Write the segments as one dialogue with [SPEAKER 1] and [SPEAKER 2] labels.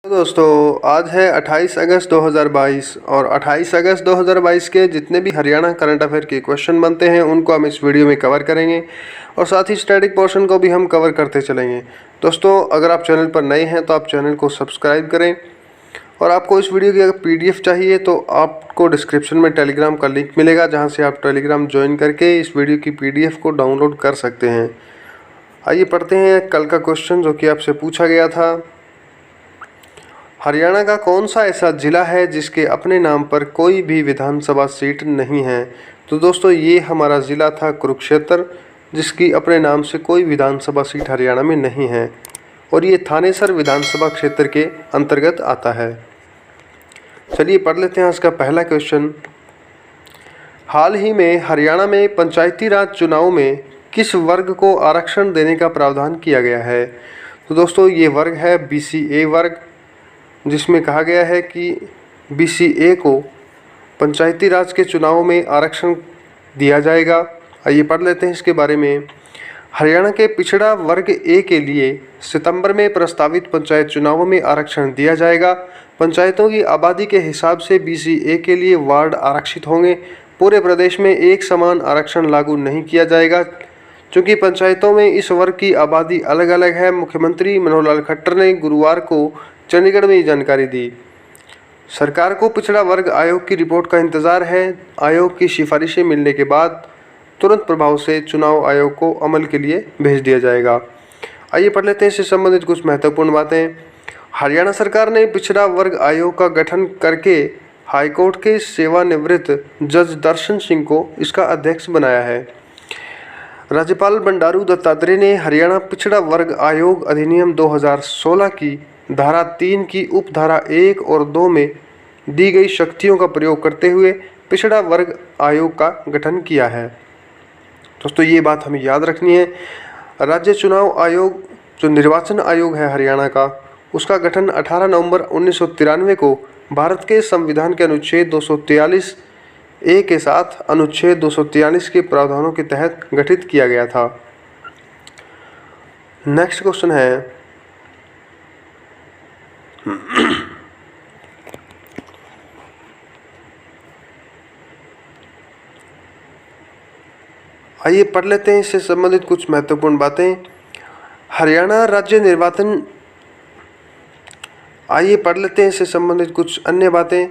[SPEAKER 1] दोस्तों आज है 28 अगस्त 2022 और 28 अगस्त 2022 के जितने भी हरियाणा करंट अफेयर के क्वेश्चन बनते हैं उनको हम इस वीडियो में कवर करेंगे और साथ ही स्टैटिक पोर्शन को भी हम कवर करते चलेंगे। दोस्तों अगर आप चैनल पर नए हैं तो आप चैनल को सब्सक्राइब करें और आपको इस वीडियो की अगर PDF चाहिए तो आपको डिस्क्रिप्शन में टेलीग्राम का लिंक मिलेगा, जहाँ से आप टेलीग्राम ज्वाइन करके इस वीडियो की PDF को डाउनलोड कर सकते हैं। आइए पढ़ते हैं कल का क्वेश्चन जो कि आपसे पूछा गया था। हरियाणा का कौन सा ऐसा ज़िला है जिसके अपने नाम पर कोई भी विधानसभा सीट नहीं है? तो दोस्तों ये हमारा ज़िला था कुरुक्षेत्र, जिसकी अपने नाम से कोई विधानसभा सीट हरियाणा में नहीं है और ये थानेसर विधानसभा क्षेत्र के अंतर्गत आता है। चलिए पढ़ लेते हैं इसका पहला क्वेश्चन। हाल ही में हरियाणा में पंचायती राज चुनाव में किस वर्ग को आरक्षण देने का प्रावधान किया गया है? तो दोस्तों ये वर्ग है BCA वर्ग, जिसमें कहा गया है कि BCA को पंचायती राज के चुनाव में आरक्षण दिया जाएगा। आइए पढ़ लेते हैं इसके बारे में। हरियाणा के पिछड़ा वर्ग A के लिए सितंबर में प्रस्तावित पंचायत चुनावों में आरक्षण दिया जाएगा। पंचायतों की आबादी के हिसाब से BCA के लिए वार्ड आरक्षित होंगे। पूरे प्रदेश में एक समान आरक्षण लागू नहीं किया जाएगा, क्योंकि पंचायतों में इस वर्ग की आबादी अलग अलग है। मुख्यमंत्री मनोहर लाल खट्टर ने गुरुवार को चंडीगढ़ में ये जानकारी दी। सरकार को पिछड़ा वर्ग आयोग की रिपोर्ट का इंतजार है। आयोग की सिफारिशें मिलने के बाद तुरंत प्रभाव से चुनाव आयोग को अमल के लिए भेज दिया जाएगा। आइए पढ़ लेते हैं इससे संबंधित कुछ महत्वपूर्ण बातें। हरियाणा सरकार ने पिछड़ा वर्ग आयोग का गठन करके हाईकोर्ट के सेवानिवृत्त जज दर्शन सिंह को इसका अध्यक्ष बनाया है। राज्यपाल बंडारू दत्तात्रेय ने हरियाणा पिछड़ा वर्ग आयोग अधिनियम 2016 की धारा 3 की उपधारा 1 और 2 में दी गई शक्तियों का प्रयोग करते हुए पिछड़ा वर्ग आयोग का गठन किया है। दोस्तों ये बात हमें याद रखनी है। राज्य चुनाव आयोग जो निर्वाचन आयोग है हरियाणा का, उसका गठन 18 नवंबर 1993 को भारत के संविधान के अनुच्छेद 243A के साथ अनुच्छेद 243 के प्रावधानों के तहत गठित किया गया था। नेक्स्ट क्वेश्चन है, आइए पढ़ लेते हैं इससे संबंधित कुछ महत्वपूर्ण बातें। हरियाणा राज्य निर्वाचन आइए पढ़ लेते हैं इससे संबंधित कुछ अन्य बातें।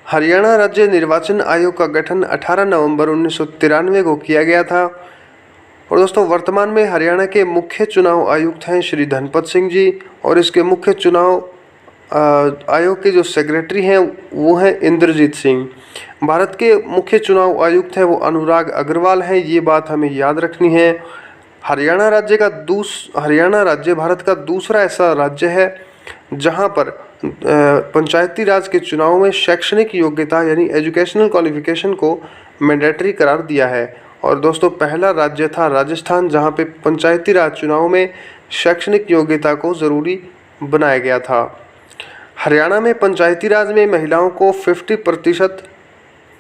[SPEAKER 1] हरियाणा राज्य निर्वाचन आयोग का गठन 18 नवंबर 1993 को किया गया था। और दोस्तों वर्तमान में हरियाणा के मुख्य चुनाव आयुक्त हैं श्री धनपत सिंह जी, और इसके मुख्य चुनाव आयोग के जो सेक्रेटरी हैं वो हैं इंद्रजीत सिंह। भारत के मुख्य चुनाव आयुक्त हैं वो अनुराग अग्रवाल हैं। ये बात हमें याद रखनी है। हरियाणा राज्य भारत का दूसरा ऐसा राज्य है जहां पर पंचायती राज के चुनाव में शैक्षणिक योग्यता यानी एजुकेशनल क्वालिफिकेशन को मैंडेटरी करार दिया है। और दोस्तों पहला राज्य था राजस्थान, जहां पे पंचायती राज चुनाव में शैक्षणिक योग्यता को ज़रूरी बनाया गया था। हरियाणा में पंचायती राज में महिलाओं को 50%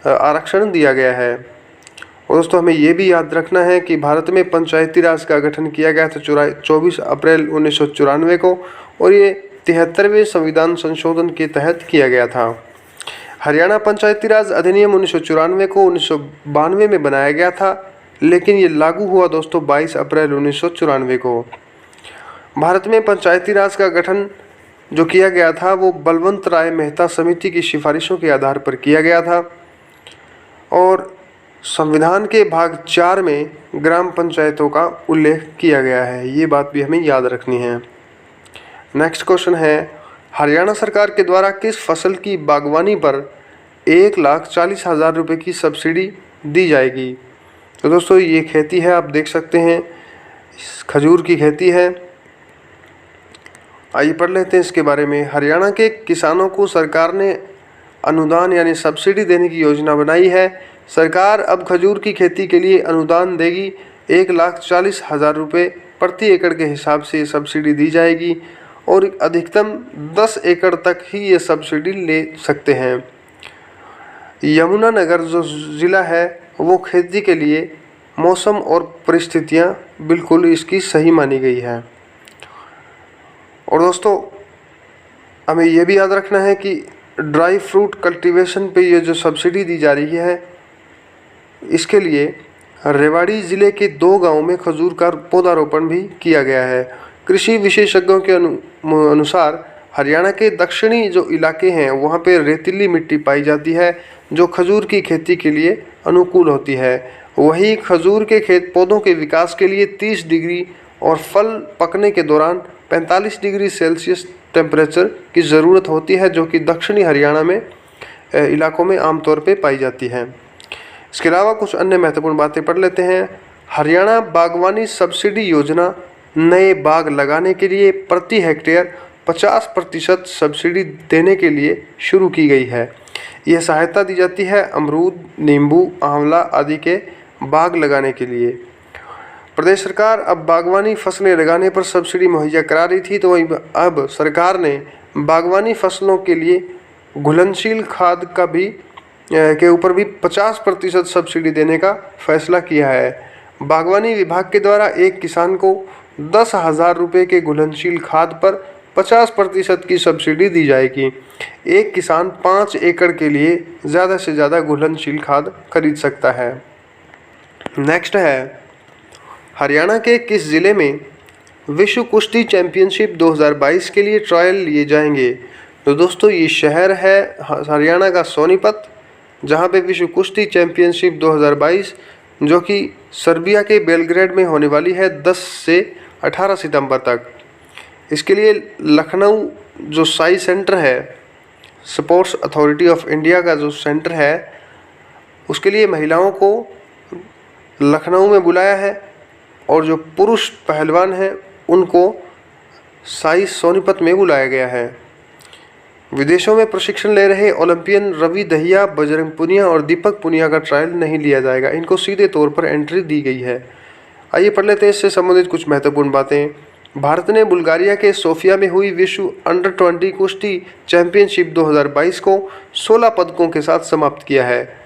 [SPEAKER 1] आरक्षण दिया गया है। और दोस्तों हमें ये भी याद रखना है कि भारत में पंचायती राज का गठन किया गया था 24 अप्रैल 1994 को, और ये 73वें संविधान संशोधन के तहत किया गया था। हरियाणा पंचायती राज अधिनियम 1994 को 1992 में बनाया गया था, लेकिन ये लागू हुआ दोस्तों 22 अप्रैल 1994 को। भारत में पंचायती राज का गठन जो किया गया था वो बलवंत राय मेहता समिति की सिफारिशों के आधार पर किया गया था, और संविधान के भाग 4 में ग्राम पंचायतों का उल्लेख किया गया है। ये बात भी हमें याद रखनी है। नेक्स्ट क्वेश्चन है, हरियाणा सरकार के द्वारा किस फसल की बागवानी पर 1,40,000 रुपये की सब्सिडी दी जाएगी? तो दोस्तों ये खेती है, आप देख सकते हैं खजूर की खेती है। आइए पढ़ लेते हैं इसके बारे में। हरियाणा के किसानों को सरकार ने अनुदान यानी सब्सिडी देने की योजना बनाई है। सरकार अब खजूर की खेती के लिए अनुदान देगी। 1,40,000 रुपये प्रति एकड़ के हिसाब से ये सब्सिडी दी जाएगी, और अधिकतम 10 एकड़ तक ही ये सब्सिडी ले सकते हैं। यमुनानगर जो ज़िला है वो खेती के लिए मौसम और परिस्थितियाँ बिल्कुल इसकी सही मानी गई है। और दोस्तों हमें ये भी याद रखना है कि ड्राई फ्रूट कल्टीवेशन पे ये जो सब्सिडी दी जा रही है, इसके लिए रेवाड़ी ज़िले के 2 गांवों में खजूर का पौधारोपण भी किया गया है। कृषि विशेषज्ञों के अनुसार हरियाणा के दक्षिणी जो इलाके हैं वहाँ पे रेतीली मिट्टी पाई जाती है जो खजूर की खेती के लिए अनुकूल होती है। वहीं खजूर के खेत पौधों के विकास के लिए 30 डिग्री और फल पकने के दौरान 45 डिग्री सेल्सियस टेम्परेचर की ज़रूरत होती है, जो कि दक्षिणी हरियाणा में इलाकों में आमतौर पे पाई जाती है। इसके अलावा कुछ अन्य महत्वपूर्ण बातें पढ़ लेते हैं। हरियाणा बागवानी सब्सिडी योजना नए बाग लगाने के लिए प्रति हेक्टेयर 50% सब्सिडी देने के लिए शुरू की गई है। यह सहायता दी जाती है अमरूद, नींबू, आंवला आदि के बाग लगाने के लिए। प्रदेश सरकार अब बागवानी फसलें लगाने पर सब्सिडी मुहैया करा रही थी, तो वहीं अब सरकार ने बागवानी फसलों के लिए घुलनशील खाद का भी के ऊपर भी 50% सब्सिडी देने का फैसला किया है। बागवानी विभाग के द्वारा एक किसान को 10,000 रुपये के घुलनशील खाद पर 50% की सब्सिडी दी जाएगी। एक किसान 5 एकड़ के लिए ज़्यादा से ज़्यादा घुलनशील खाद खरीद सकता है। नेक्स्ट है, हरियाणा के किस ज़िले में विश्व कुश्ती चैंपियनशिप 2022 के लिए ट्रायल लिए जाएंगे? तो दोस्तों ये शहर है हरियाणा का सोनीपत, जहां पे विश्व कुश्ती चैंपियनशिप 2022 जो कि सर्बिया के बेलग्रेड में होने वाली है 10 से 18 सितंबर तक। इसके लिए लखनऊ जो साई सेंटर है, स्पोर्ट्स अथॉरिटी ऑफ इंडिया का जो सेंटर है, उसके लिए महिलाओं को लखनऊ में बुलाया है और जो पुरुष पहलवान हैं उनको साई सोनीपत में बुलाया गया है। विदेशों में प्रशिक्षण ले रहे ओलंपियन रवि दहिया, बजरंग पुनिया और दीपक पुनिया का ट्रायल नहीं लिया जाएगा, इनको सीधे तौर पर एंट्री दी गई है। आइए पढ़ लेते हैं इससे संबंधित कुछ महत्वपूर्ण बातें। भारत ने बुल्गारिया के सोफिया में हुई विश्व अंडर 20 कुश्ती चैंपियनशिप 2022 को 16 पदकों के साथ समाप्त किया है।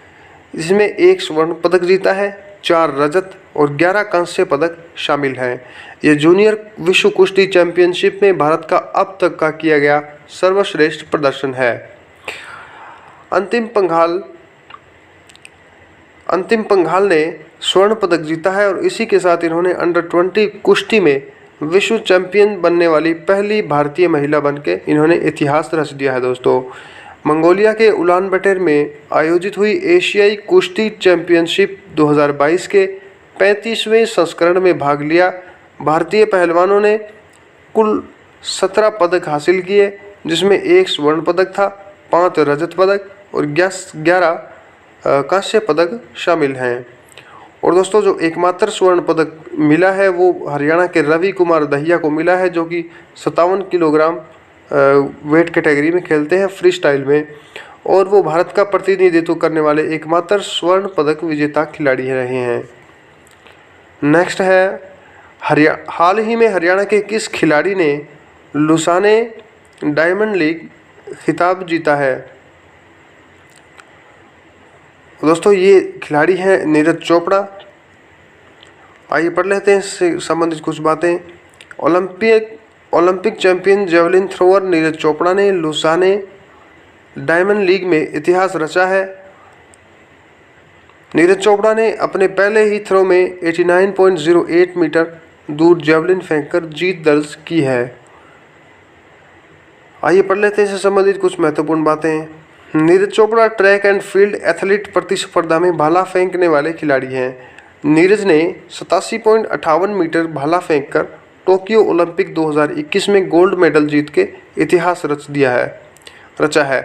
[SPEAKER 1] इसमें 1 स्वर्ण पदक जीता है, 4 रजत और 11 कांस्य पदक शामिल हैं। यह जूनियर विश्व कुश्ती चैंपियनशिप में भारत का अब तक का किया गया सर्वश्रेष्ठ प्रदर्शन है। अंतिम पंघाल ने स्वर्ण पदक जीता है और इसी के साथ इन्होंने अंडर 20 कुश्ती में विश्व चैंपियन बनने वाली पहली भारतीय महिला बनके इन्होंने इतिहास रच दिया है। दोस्तों, मंगोलिया के उलानबटर में आयोजित हुई एशियाई कुश्ती चैंपियनशिप 2022 के 35वें संस्करण में भाग लिया भारतीय पहलवानों ने कुल 17 पदक हासिल किए, जिसमें 1 स्वर्ण पदक था, 5 रजत पदक और 11 कांस्य पदक शामिल हैं। और दोस्तों, जो एकमात्र स्वर्ण पदक मिला है वो हरियाणा के रवि कुमार दहिया को मिला है, जो कि 57 किलोग्राम वेट कैटेगरी में खेलते हैं फ्री स्टाइल में, और वो भारत का प्रतिनिधित्व करने वाले एकमात्र स्वर्ण पदक विजेता खिलाड़ी रहे हैं। नेक्स्ट है, हाल ही में हरियाणा के किस खिलाड़ी ने लुसाने डायमंड लीग खिताब जीता है? दोस्तों, ये खिलाड़ी हैं नीरज चोपड़ा। आइए पढ़ लेते हैं इससे संबंधित कुछ बातें। Olympic champion javelin thrower Neeraj Chopra ने लुसाने डायमंड लीग में इतिहास रचा है। नीरज चोपड़ा ने अपने पहले ही थ्रो में 89.08 मीटर दूर जेवलिन फेंककर जीत दर्ज की है। आइए पढ़ लेते हैं इससे संबंधित कुछ महत्वपूर्ण बातें। Neeraj Chopra track and field athlete प्रतिस्पर्धा में भाला फेंकने वाले खिलाड़ी हैं। नीरज ने 87.58 मीटर भाला फेंककर टोक्यो ओलंपिक 2021 में गोल्ड मेडल जीत के इतिहास रचा है।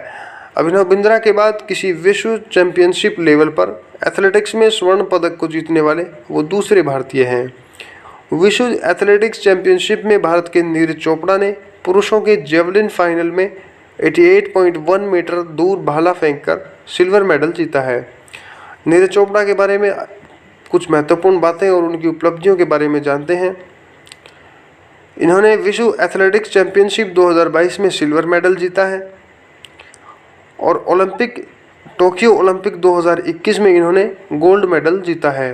[SPEAKER 1] अभिनव बिंद्रा के बाद किसी विश्व चैंपियनशिप लेवल पर एथलेटिक्स में स्वर्ण पदक को जीतने वाले वो दूसरे भारतीय हैं। विश्व एथलेटिक्स चैंपियनशिप में भारत के नीरज चोपड़ा ने पुरुषों के जेवलिन फाइनल में 88.1 मीटर दूर भाला फेंककर सिल्वर मेडल जीता है। नीरज चोपड़ा के बारे में कुछ महत्वपूर्ण बातें और उनकी उपलब्धियों के बारे में जानते हैं। इन्होंने विश्व एथलेटिक्स चैंपियनशिप 2022 में सिल्वर मेडल जीता है और टोक्यो ओलंपिक 2021 में इन्होंने गोल्ड मेडल जीता है।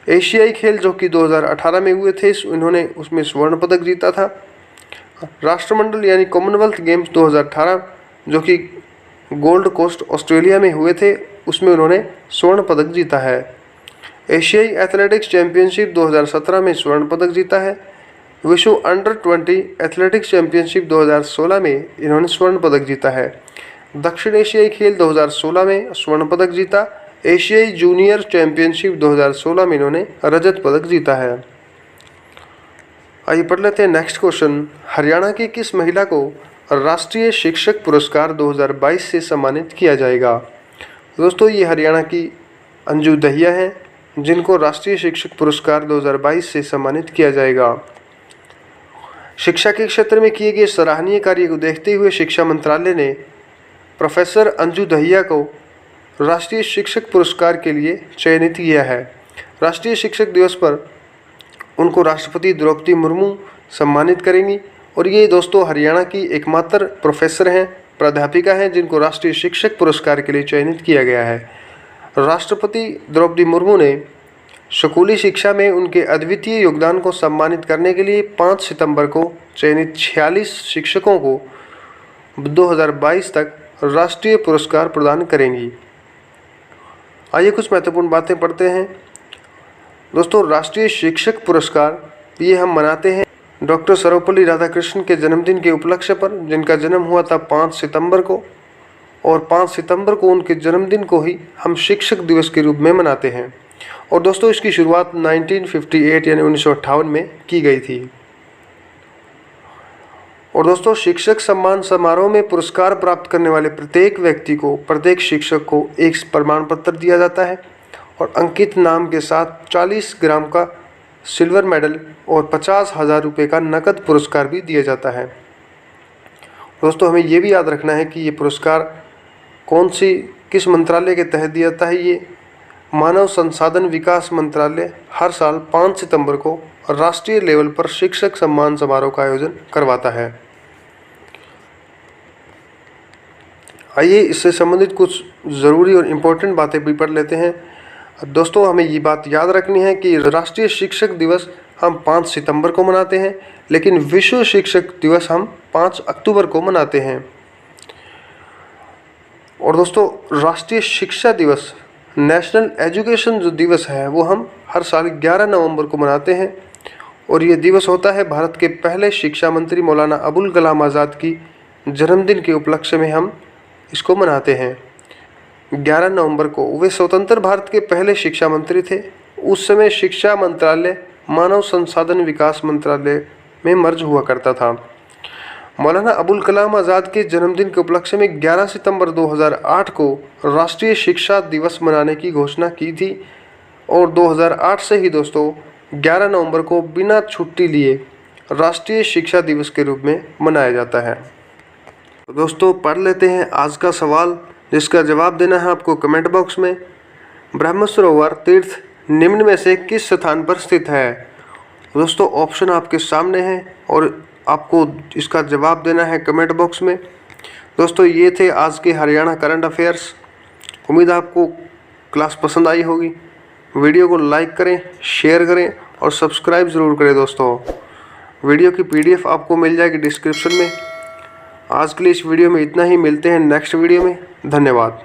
[SPEAKER 1] एशियाई खेल जो कि 2018 में हुए थे, इन्होंने उसमें स्वर्ण पदक जीता था। राष्ट्रमंडल यानी कॉमनवेल्थ गेम्स 2018 जो कि गोल्ड कोस्ट ऑस्ट्रेलिया में हुए थे, उसमें उन्होंने स्वर्ण पदक जीता है। एशियाई एथलेटिक्स चैंपियनशिप 2017 में स्वर्ण पदक जीता है। विश्व अंडर 20 एथलेटिक्स चैंपियनशिप 2016 में इन्होंने स्वर्ण पदक जीता है। दक्षिण एशियाई खेल 2016 में स्वर्ण पदक जीता। एशियाई जूनियर चैंपियनशिप 2016 में इन्होंने रजत पदक जीता है। आइए पढ़ लेते हैं नेक्स्ट क्वेश्चन। हरियाणा की किस महिला को राष्ट्रीय शिक्षक पुरस्कार 2022 से सम्मानित किया जाएगा? दोस्तों ये हरियाणा की अंजू दहिया हैं, जिनको राष्ट्रीय शिक्षक पुरस्कार 2022 से सम्मानित किया जाएगा। शिक्षा के क्षेत्र में किए गए सराहनीय कार्य को देखते हुए शिक्षा मंत्रालय ने प्रोफेसर अंजू दहिया को राष्ट्रीय शिक्षक पुरस्कार के लिए चयनित किया है। राष्ट्रीय शिक्षक दिवस पर उनको राष्ट्रपति द्रौपदी मुर्मू सम्मानित करेंगी और ये दोस्तों हरियाणा की एकमात्र प्रोफेसर हैं, प्राध्यापिका हैं, जिनको राष्ट्रीय शिक्षक पुरस्कार के लिए चयनित किया गया है। राष्ट्रपति द्रौपदी मुर्मू ने स्कूली शिक्षा में उनके अद्वितीय योगदान को सम्मानित करने के लिए 5 सितंबर को चयनित 46 शिक्षकों को 2022 तक राष्ट्रीय पुरस्कार प्रदान करेंगी। आइए कुछ महत्वपूर्ण बातें पढ़ते हैं। दोस्तों राष्ट्रीय शिक्षक पुरस्कार ये हम मनाते हैं डॉक्टर सर्वपल्ली राधाकृष्णन के जन्मदिन के उपलक्ष्य पर, जिनका जन्म हुआ था 5 सितंबर को, और 5 सितंबर को उनके जन्मदिन को ही हम शिक्षक दिवस के रूप में मनाते हैं। और दोस्तों इसकी शुरुआत 1958 यानी 1958 में की गई थी। और दोस्तों शिक्षक सम्मान समारोह में पुरस्कार प्राप्त करने वाले प्रत्येक व्यक्ति को, प्रत्येक शिक्षक को एक प्रमाण पत्र दिया जाता है और अंकित नाम के साथ 40 ग्राम का सिल्वर मेडल और 50,000 रुपये का नकद पुरस्कार भी दिया जाता है। दोस्तों हमें ये भी याद रखना है कि ये पुरस्कार किस मंत्रालय के तहत दिया जाता है। ये मानव संसाधन विकास मंत्रालय हर साल 5 सितंबर को राष्ट्रीय लेवल पर शिक्षक सम्मान समारोह का आयोजन करवाता है। आइए इससे संबंधित कुछ ज़रूरी और इम्पोर्टेंट बातें भी पढ़ लेते हैं। दोस्तों हमें ये बात याद रखनी है कि राष्ट्रीय शिक्षक दिवस हम 5 सितंबर को मनाते हैं, लेकिन विश्व शिक्षक दिवस हम 5 अक्टूबर को मनाते हैं। और दोस्तों राष्ट्रीय शिक्षा दिवस, नेशनल एजुकेशन जो दिवस है, वो हम हर साल 11 नवंबर को मनाते हैं और ये दिवस होता है भारत के पहले शिक्षा मंत्री मौलाना अबुल कलाम आज़ाद की जन्मदिन के उपलक्ष्य में हम इसको मनाते हैं। 11 नवंबर को वे स्वतंत्र भारत के पहले शिक्षा मंत्री थे। उस समय शिक्षा मंत्रालय मानव संसाधन विकास मंत्रालय में मर्ज हुआ करता था। मौलाना अबुल कलाम आज़ाद के जन्मदिन के उपलक्ष्य में 11 सितंबर 2008 को राष्ट्रीय शिक्षा दिवस मनाने की घोषणा की थी और 2008 से ही दोस्तों 11 नवंबर को बिना छुट्टी लिए राष्ट्रीय शिक्षा दिवस के रूप में मनाया जाता है। दोस्तों पढ़ लेते हैं आज का सवाल, जिसका जवाब देना है आपको कमेंट बॉक्स में। ब्रह्म सरोवर तीर्थ निम्न में से किस स्थान पर स्थित है? दोस्तों ऑप्शन आपके सामने है और आपको इसका जवाब देना है कमेंट बॉक्स में। दोस्तों ये थे आज के हरियाणा करंट अफेयर्स। उम्मीद है आपको क्लास पसंद आई होगी। वीडियो को लाइक करें, शेयर करें और सब्सक्राइब ज़रूर करें। दोस्तों वीडियो की PDF आपको मिल जाएगी डिस्क्रिप्शन में। आज के लिए इस वीडियो में इतना ही, मिलते हैं नेक्स्ट वीडियो में। धन्यवाद।